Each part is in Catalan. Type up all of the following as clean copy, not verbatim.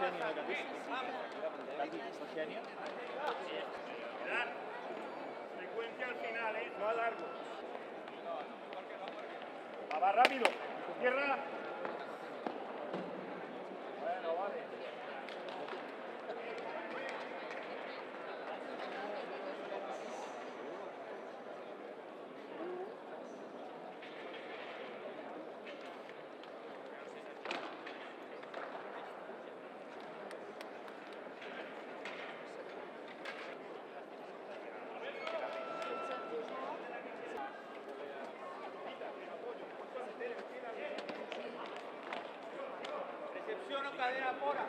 Xènia, no capito? Xènia? Secuencia al final, no a largo. Va rápido. Tierra. Bueno, vale. Recepción o cadena fora.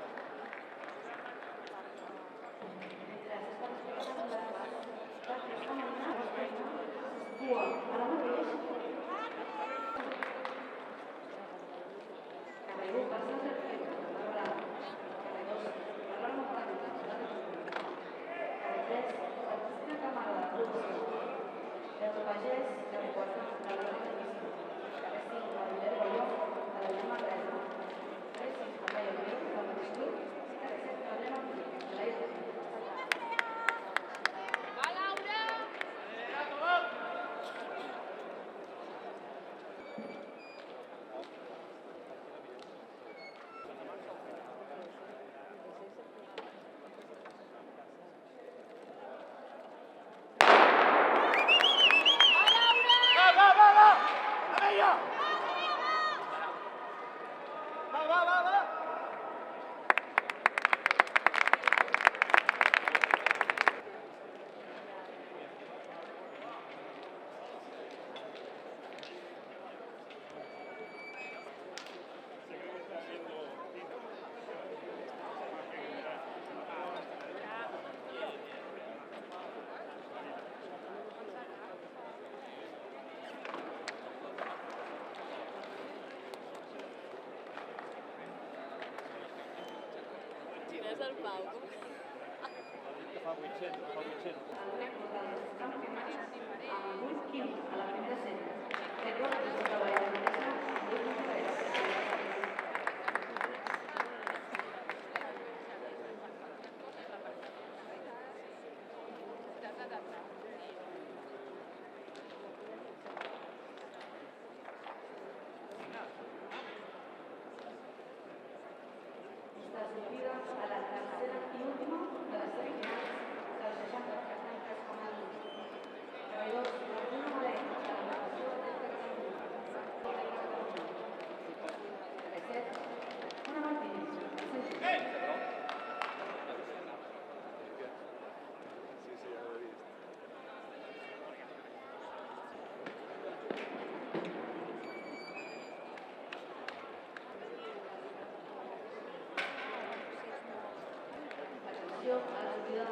És el Pau. Que fa 800, fa 800. Amb 8 quilos a la primera sèrie. Recorda que sota la a la tercera i última de les semifinals dels 60 treballadors d'una manera de la natació de Catalunya. Una Martínez. A la subida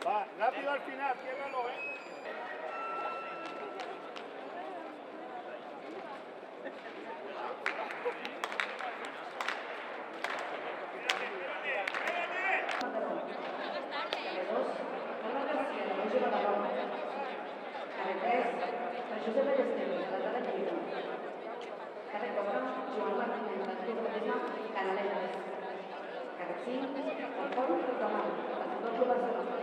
Va, rápido al final, ciérralo, Josep Ballesteros, de la Tala Lleida. Carrer Cobra, Joan Martínez, d'Antic Batisme, Canaletes. Carrer 5, el Fòrum Rotamant, el Futbol Club Barcelona.